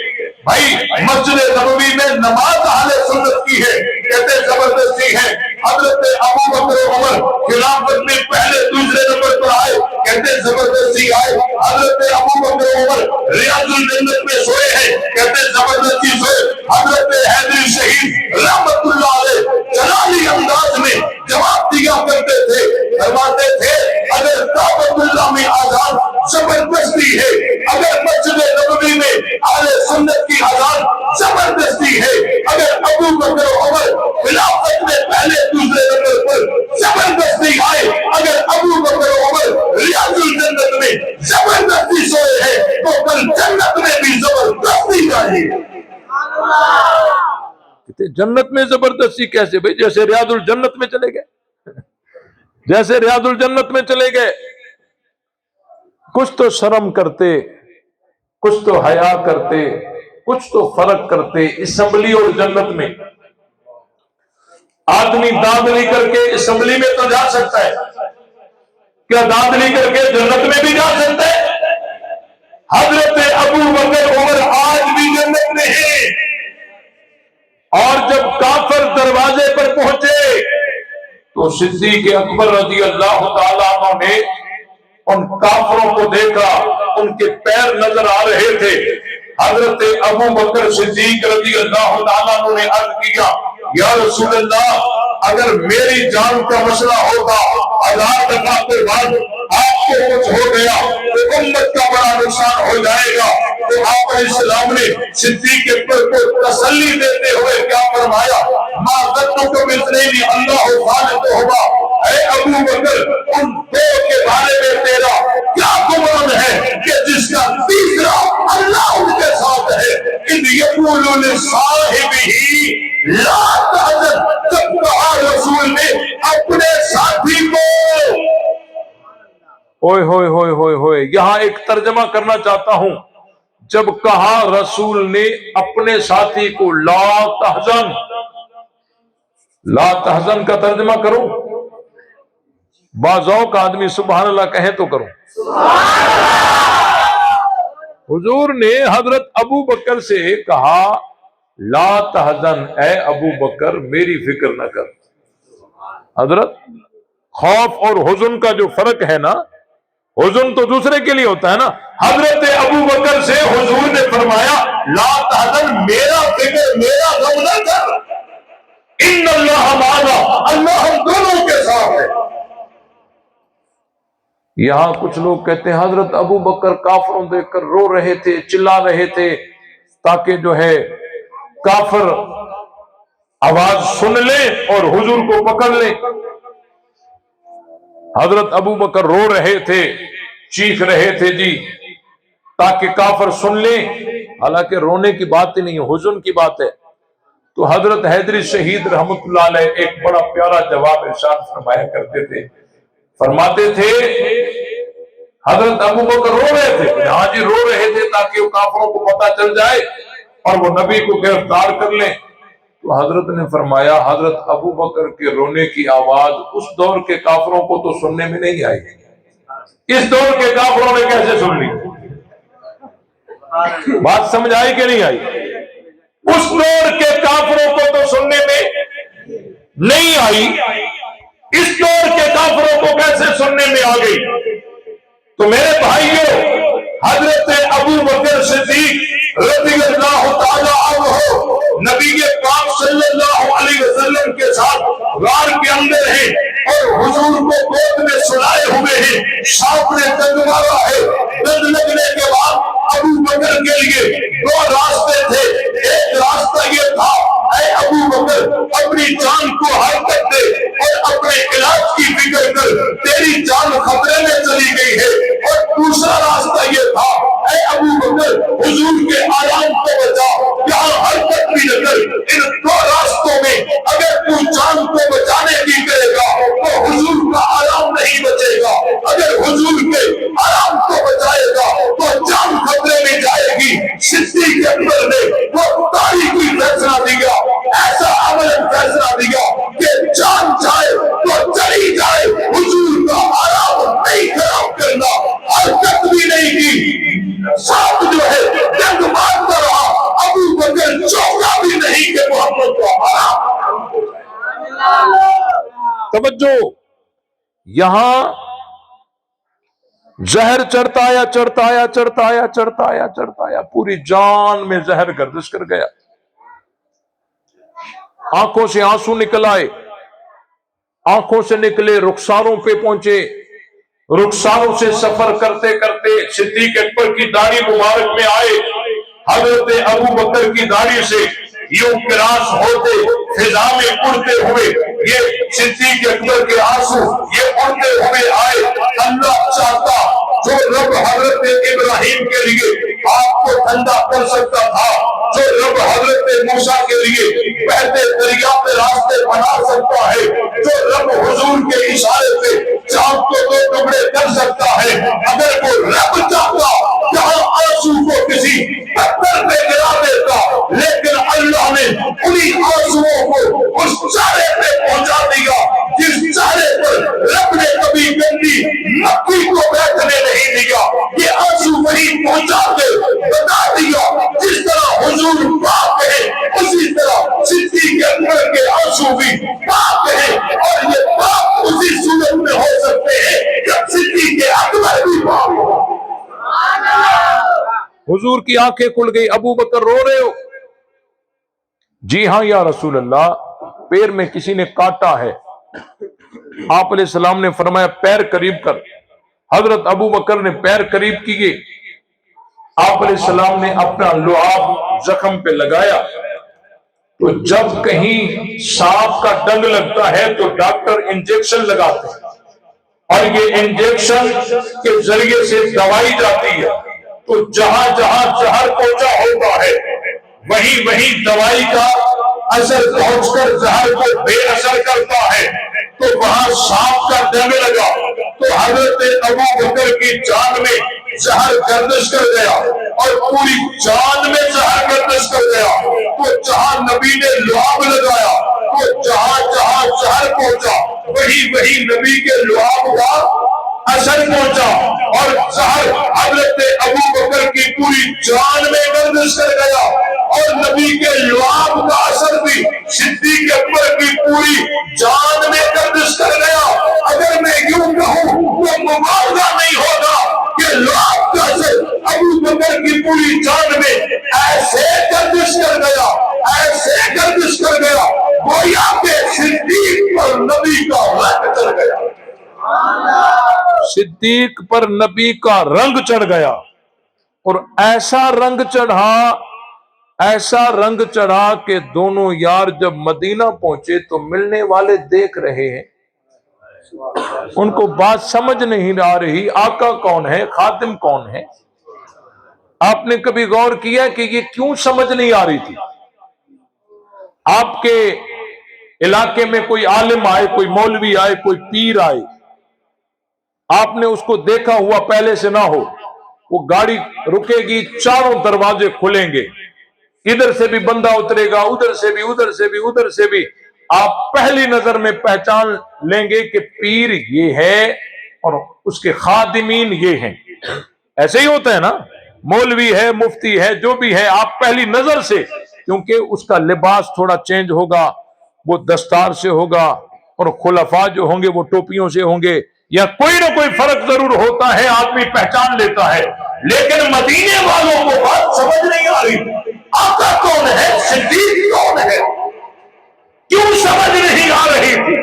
بھائی مسجد نبوی میں نماز اہل سنت کی ہے، کہتے زبردستی ہے۔ حضرت ابو بکر و عمر خلافت میں پہلے دوسرے نمبر پر آئے، کہتے زبردستی آئے۔ حضرت ابو بکر و عمر ریاض الجنت میں سوئے ہیں، کہتے زبردستی سوئے۔ حضرت حیدری شہید رحمت اللہ علیہ جلالی انداز میں جواب دیا کرتے تھے، فرماتے تھے اگر کعبۃ اللہ میں اذان زبردستی ہے، اگر مسجد نبوی میں اہل سنت کی اذان زبردستی ہے، اگر ابو بکر و عمر خلافت میں پہلے دوسرے نمبر پر زبردستی آئے، اگر ابو بکر و عمر ریاض الجنت میں زبردستی سوئے ہیں، تو پھر جنت میں بھی زبردستی چاہیے۔ جنت میں زبردستی کیسے بھائی؟ جیسے ریاض الجنت میں چلے گئے، جیسے ریاض الجنت میں چلے گئے۔ کچھ تو شرم کرتے، کچھ تو حیا کرتے، کچھ تو فرق کرتے۔ اسمبلی اور جنت میں آدمی داخلی کر کے اسمبلی میں تو جا سکتا ہے، کیا داخلی کر کے جنت میں بھی جا سکتا ہے؟ حضرت ابو بکر عمر آج بھی جنت میں ہیں، اور جب کافر دروازے پر پہنچے تو صدیق اکبر رضی اللہ تعالیٰ عنہ نے ان کافروں کو دیکھا، ان کے پیر نظر آ رہے تھے۔ حضرت ابو بکر صدیق رضی اللہ تعالیٰ عنہ نے عرض کیا یا رسول اللہ اگر میری جان کا مسئلہ ہوگا، 1000 دفعہ کے بعد آپ کو کچھ ہو گیا تو امت کا بڑا نقصان ہو جائے گا۔ تو آپ علیہ السلام نے صدیق اکبر کو تسلی دیتے ہوئے کیا فرمایا؟ ما ظنک باثنین اللہ ثالثہما، اے ابو بکر ان دو کے بارے میں تیرا کیا گمان ہے کہ جس کا تیسرا اللہ ان کے ساتھ ہے؟ اذ یقول لصاحبہ لا تحزن، جب کہا رسول نے اپنے ساتھی کو، ہوئے ہوئے ہوئے ہوئے ہوئے، یہاں ایک ترجمہ کرنا چاہتا ہوں، جب کہا رسول نے اپنے ساتھی کو لا تحزن، لا تحزن کا ترجمہ کروں؟ بعض اوقات آدمی سبحان اللہ کہے تو کروں۔ حضور نے حضرت ابو بکر سے کہا لا تحزن، اے ابو بکر میری فکر نہ کر۔ حضرت خوف اور حزن کا جو فرق ہے نا، حزن تو دوسرے کے لیے ہوتا ہے نا، حضرت ابو بکر سے حضور نے فرمایا لا تحزن، میرا فکر میرا غم نہ کر، ان اللہ معنا، اللہ ہم دونوں کے ساتھ ہے۔ یہاں کچھ لوگ کہتے ہیں حضرت ابو بکر کافروں دیکھ کر رو رہے تھے، چلا رہے تھے تاکہ جو ہے کافر آواز سن لیں اور حضور کو پکڑ لیں۔ حضرت ابو بکر رو رہے تھے، چیخ رہے تھے جی تاکہ کافر سن لیں، حالانکہ رونے کی بات ہی نہیں ہے، حزن کی بات ہے۔ تو حضرت حیدری شہید رحمت اللہ علیہ ایک بڑا پیارا جواب ارشاد فرمایا کرتے تھے، فرماتے تھے حضرت ابو بکر رو رہے تھے، ہاں جی رو رہے تھے تاکہ وہ کافروں کو پتہ چل جائے اور وہ نبی کو گرفتار کر لیں۔ تو حضرت نے فرمایا حضرت ابو بکر کے رونے کی آواز اس دور کے کافروں کو تو سننے میں نہیں آئی، اس دور کے کافروں نے کیسے سن لی؟ بات سمجھ آئی کہ نہیں آئی؟ اس دور کے کافروں کو تو سننے میں نہیں آئی، اس دور کے کافروں کو کیسے سننے میں آ گئی؟ تو میرے بھائیوں، حضرت ابو بکر صدیق رضی اللہ تعالی عنہ نبی پاک صلی اللہ علیہ وسلم کے ساتھ غار کے اندر ہیں اور حضور کو گود میں سلائے ہوئے ہیں، سانپ نے دند مارا ہے، دند لگنے کے بعد ابو بکر کے لیے دو راستے تھے، ایک راستہ یہ تھا اے ابو بکر اپنی جان کو حرکت دے اور اپنے علاج کی فکر کر، تیری جان خطرے میں چلی گئی ہے، اور دوسرا راستہ یہ تھا اے ابو بکر حضور کے آرام کو بچا، یہاں حرکت بھی نہ کر۔ ان دو راستوں میں اگر تو جان کو بچانے کی کرے گا تو حضور کا آرام نہیں بچے گا، اگر حضور کے آرام کو بچائے گا تو جان خطرے میں جائے گی۔ صدیق توجہ، یہاں زہر چڑھتا آیا چڑھتا آیا چڑھتا آیا چڑھتا آیا چڑھتا آیا، پوری جان میں زہر گردش کر گیا، آنکھوں سے آنسو نکل آئے، آنکھوں سے نکلے، رخساروں پہ پہنچے، رخساروں سے سفر کرتے کرتے صدیق اکبر کی داڑھی مبارک میں آئے، حضرت ابو بکر کی داڑھی سے یوں کراس ہوتے فضا میں اڑتے ہوئے یہ صدیق اکبر کے آنسو یہ اڑتے ہوئے آئے۔ اللہ چاہتا جو رب حضرت ابراہیم کے لیے آپ کو ٹھنڈا کر سکتا تھا، جو رب حضرت موسیٰ کے لیے بہتے دریا پہ راستے بنا سکتا ہے، جو رب حضور کے اشارے پہ چاند کو دو ٹکڑے کر سکتا ہے، اگر وہ رب چاہتا جہاں آنسو کو کسی پتھر پہ گرا دیتا، لیکن اللہ نے انہی آنسوؤں کو اس چارے پہ پہنچا دیا جس چارے پر رب نے کبھی گندی مکھی کو بیٹھنے نہیں دیا۔ یہ آنسو وہی پہنچا کے بتا دیا جس طرح حضور پاک ہے اسی طرح صدیق اکبر کے آنسو بھی پاک ہے، اور یہ پاک اسی صورت میں ہو سکتے ہیں جب صدیق اکبر بھی پاک ہو۔ حضور کی آنکھیں کھل گئی، ابو بکر رو رہے ہو؟ جی ہاں یا رسول اللہ، پیر میں کسی نے کاٹا ہے۔ آپ علیہ السلام نے فرمایا پیر قریب کر، حضرت ابو بکر نے پیر قریب کیے، آپ علیہ السلام نے اپنا لعاب زخم پہ لگایا، تو جب کہیں سانپ کا ڈنگ لگتا ہے تو ڈاکٹر انجیکشن لگاتے ہیں، اور یہ انجیکشن کے ذریعے سے دوائی جاتی ہے، تو جہاں جہاں زہر پہنچا ہوتا ہے وہیں وہیں دوائی کا اثر پہنچ کر زہر کو بے اثر کرتا ہے، تو وہاں سانپ کا ڈنگ لگا تو حضرت ابو بکر کی جان میں زہر گردش کر گیا، اور پوری جان میں زہر گردش کر گیا، تو جہاں نبی نے لعاب لگایا تو جہاں جہاں زہر پہنچا وہی وہی نبی کے لعاب کا اثر پہنچا، اور زہر حضرت ابو بکر کی پوری جان میں گردش کر گیا، اور نبی کے لعاب کا اثر بھی صدیق اکبر کی پوری جان میں گردش کر گیا۔ اگر میں یوں کہوں تو مبالغہ نہیں ہوگا کہ لعاب کا اثر ابو بکر کی پوری جان میں ایسے گردش کر گیا، ایسے گردش کر گیا گویا کہ صدیق پر نبی کا رنگ چڑھ گیا، صدیق پر نبی کا رنگ چڑھ گیا، اور ایسا رنگ چڑھا کہ دونوں یار جب مدینہ پہنچے تو ملنے والے دیکھ رہے ہیں، ان کو بات سمجھ نہیں آ رہی، آقا کون ہے، خاتم کون ہے۔ آپ نے کبھی غور کیا کہ یہ کیوں سمجھ نہیں آ رہی تھی؟ آپ کے علاقے میں کوئی عالم آئے، کوئی مولوی آئے، کوئی پیر آئے، آپ نے اس کو دیکھا ہوا پہلے سے نہ ہو، وہ گاڑی رکے گی، چاروں دروازے کھلیں گے، ادھر سے بھی بندہ اترے گا، ادھر سے بھی ادھر سے بھی ادھر سے بھی، آپ پہلی نظر میں پہچان لیں گے کہ پیر یہ ہے اور اس کے خادمین یہ ہیں۔ ایسے ہی ہوتا ہے نا، مولوی ہے، مفتی ہے، جو بھی ہے، آپ پہلی نظر سے، کیونکہ اس کا لباس تھوڑا چینج ہوگا، وہ دستار سے ہوگا، اور خلفاء جو ہوں گے وہ ٹوپیوں سے ہوں گے، یا کوئی نہ کوئی فرق ضرور ہوتا ہے، آدمی پہچان لیتا ہے۔ لیکن مدینے والوں کو بات سمجھ نہیں آ رہی، آقا کون ہے، صدیق کون ہے، کیوں سمجھ نہیں آ رہی تھی؟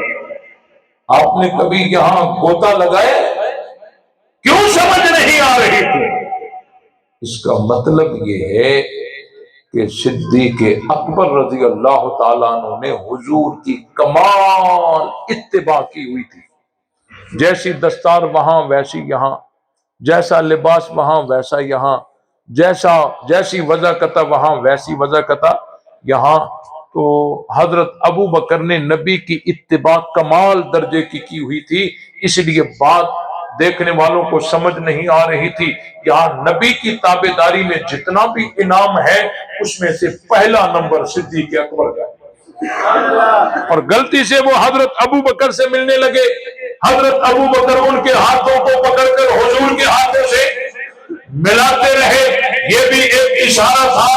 آپ نے کبھی یہاں گوتا لگائے، کیوں سمجھ نہیں آ رہی تھی؟ اس کا مطلب یہ ہے کہ صدیق اکبر رضی اللہ تعالیٰ عنہ نے حضور کی کمال اتباع کی ہوئی تھی، جیسی دستار وہاں ویسی یہاں، جیسا لباس وہاں ویسا یہاں، جیسی وضاقتہ وہاں ویسی وضاقتہ یہاں۔ تو حضرت ابو بکر نے نبی کی اتباع کمال درجے کی ہوئی تھی، اس لیے بات دیکھنے والوں کو سمجھ نہیں آ رہی تھی۔ یہاں نبی کی تابعداری میں جتنا بھی انعام ہے اس میں سے پہلا نمبر صدیق اکبر کا ہے، اور غلطی سے وہ حضرت ابو بکر سے ملنے لگے، حضرت ابو بکر ان کے ہاتھوں کو پکڑ کر حضور کے ہاتھوں سے ملاتے رہے۔ یہ بھی ایک اشارہ تھا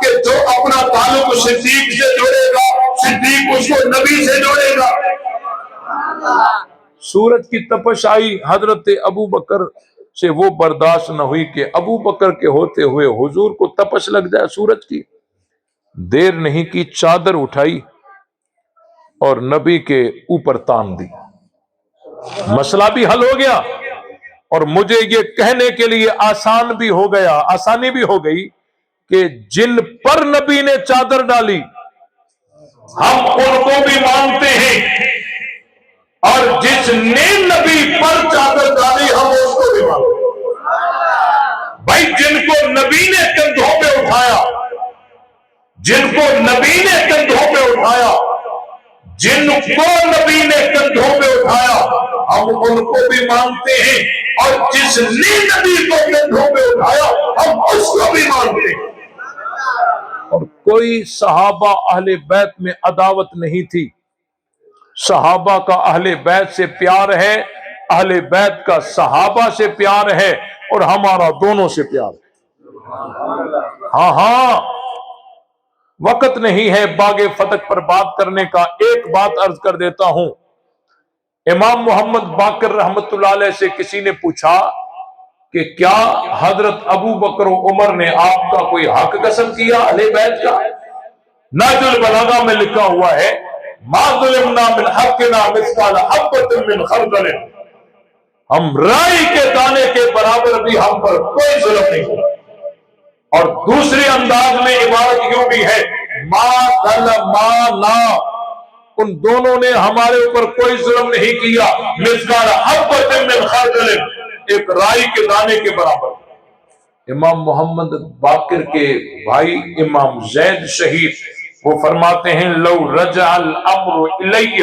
کہ جو اپنا تعلق صدیق سے جوڑے گا، صدیق اس کو نبی سے جوڑے گا۔ سورج کی تپش آئی، حضرت ابو بکر سے وہ برداشت نہ ہوئی کہ ابو بکر کے ہوتے ہوئے حضور کو تپش لگ جائے سورج کی۔ دیر نہیں کی، چادر اٹھائی اور نبی کے اوپر تان دی۔ مسئلہ بھی حل ہو گیا اور مجھے یہ کہنے کے لیے آسانی بھی ہو گئی کہ جن پر نبی نے چادر ڈالی ہم ان کو بھی مانتے ہیں، اور جس نے نبی پر چادر ڈالی ہم اس کو بھی مانتے ہیں۔ بھائی جن کو نبی نے کندھوں پہ اٹھایا، جن کو نبی نے کندھوں پہ اٹھایا، جن کو نبی نے کندھوں پہ اٹھایا ہم ان کو بھی مانتے ہیں، اور جس نے نبی کو کندھوں پہ اٹھایا ہم اس کو بھی مانتے ہیں۔ اور کوئی صحابہ اہل بیت میں عداوت نہیں تھی، صحابہ کا اہل بیت سے پیار ہے، اہل بیت کا صحابہ سے پیار ہے، اور ہمارا دونوں سے پیار ہے۔ ہاں وقت نہیں ہے باغ فتح پر بات کرنے کا، ایک بات عرض کر دیتا ہوں۔ امام محمد باقر رحمت اللہ علیہ سے کسی نے پوچھا کہ کیا حضرت ابو بکر و عمر نے آپ کا کوئی حق قسم کیا اہل بیت کا؟ نہج البلاغہ میں لکھا ہوا ہے ما ظلمنا من حقنا مثقال حبۃ من خردل، ہم رائی کے دانے کے برابر بھی ہم پر کوئی ظلم نہیں ہوا۔ اور دوسرے انداز میں عبارت یوں بھی ہے ما ظلمنا، ان دونوں نے ہمارے اوپر کوئی ظلم نہیں کیا، مثقال حبۃ من خردل، ایک رائی کے دانے کے برابر۔ امام محمد باقر کے بھائی امام زید شہید وہ فرماتے ہیں لو رجع الامر الی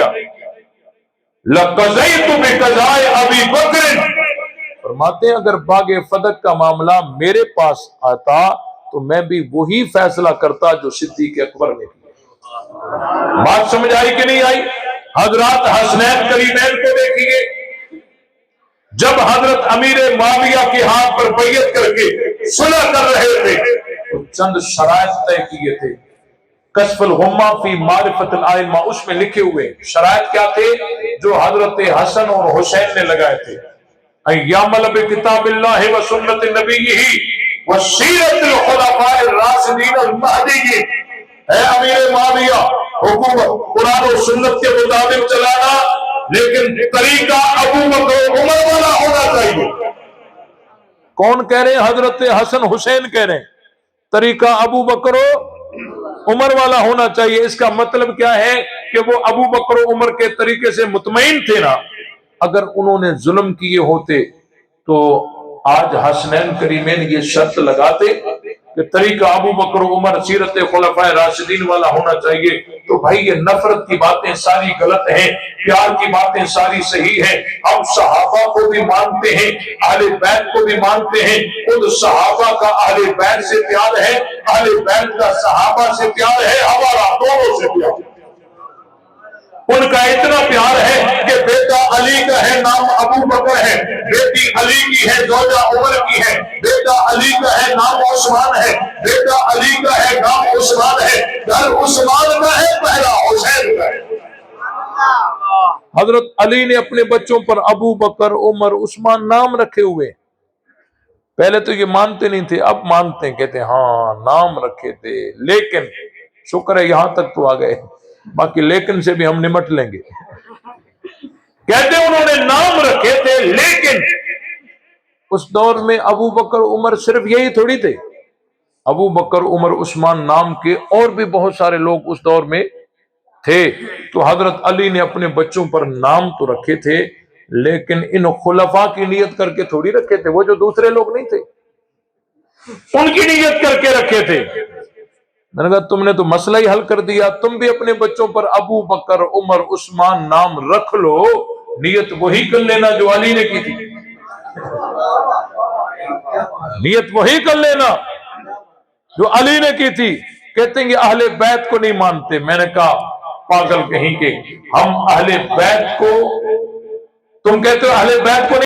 لقضیت بقضاء ابی بکر، فرماتے ہیں اگر باغ فتح کا معاملہ میرے پاس آتا تو میں بھی وہی فیصلہ کرتا جو صدیق اکبر نے کیا۔ بات سمجھ آئی کہ نہیں آئی؟ حضرات حسنین کریمین کو دیکھیے، جب حضرت امیر معاویہ کے ہاتھ پر بیعت کر کے صلح کر رہے تھے تو چند شرائط طے کیے تھے، کشف الغمہ فی معرفت الائمہ، اس میں لکھے ہوئے شرائط کیا تھے جو حضرت حسن اور حسین نے لگائے تھے؟ ایعمل بکتاب اللہ و سنت نبیہ و سیرت الخلفاء الراشدین المہدیین، اے امیر معاویہ حکومت قرآن و سنت کے مطابق چلانا، لیکن طریقہ ابو بکر عمر والا ہونا چاہیے۔ کون کہہ رہے ہیں؟ حضرت حسن حسین کہہ رہے ہیں طریقہ ابو بکر عمر والا ہونا چاہیے۔ اس کا مطلب کیا ہے کہ وہ ابو بکر و عمر کے طریقے سے مطمئن تھے نا۔ اگر انہوں نے ظلم کیے ہوتے تو آج حسنین کریمین یہ شرط لگاتے کہ طریقہ ابو بکر و عمر سیرت خلفاء راشدین والا ہونا چاہیے، تو بھائی یہ نفرت کی باتیں ساری غلط ہیں، پیار کی باتیں ساری صحیح ہیں۔ ہم صحابہ کو بھی مانتے ہیں، اہل بیت کو بھی مانتے ہیں، خود صحابہ کا اہل بیت سے پیار ہے، اہل بیت کا صحابہ سے پیار ہے، ہمارا دونوں سے پیار ہے۔ ان کا اتنا پیار ہے کہ بیٹا علی کا ہے نام ابو بکر ہے، بیٹی علی کی ہے زوجہ عمر کی ہے، بیٹا علی کا ہے نام عثمان ہے، بیٹا علی کا ہے نام عثمان ہے، گھر عثمان کا ہے پہلا حسین کا ہے۔ حضرت علی نے اپنے بچوں پر ابو بکر عمر عثمان نام رکھے ہوئے، پہلے تو یہ مانتے نہیں تھے، اب مانتے ہیں، کہتے ہیں ہاں نام رکھے تھے، لیکن شکر ہے یہاں تک تو آ گئے، باقی لیکن سے بھی ہم نمٹ لیں گے۔ کہتے ہیں انہوں نے نام رکھے تھے، لیکن اس دور میں ابو بکر عمر صرف یہی تھوڑی تھے، ابو بکر عمر عثمان نام کے اور بھی بہت سارے لوگ اس دور میں تھے۔ تو حضرت علی نے اپنے بچوں پر نام تو رکھے تھے، لیکن ان خلفاء کی نیت کر کے تھوڑی رکھے تھے، وہ جو دوسرے لوگ نہیں تھے ان کی نیت کر کے رکھے تھے۔ میں نے کہا تم نے تو مسئلہ ہی حل کر دیا، تم بھی اپنے بچوں پر ابو بکر عمر عثمان نام رکھ لو، نیت وہی کر لینا جو علی نے کی تھی، نیت وہی کر لینا جو علی نے کی تھی۔ کہتے ہیں کہ اہل بیت کو نہیں مانتے، میں نے کہا پاگل کہیں کہ ہم اہل بیت کو، تم کہتے ہو اہل بیت کو نہیں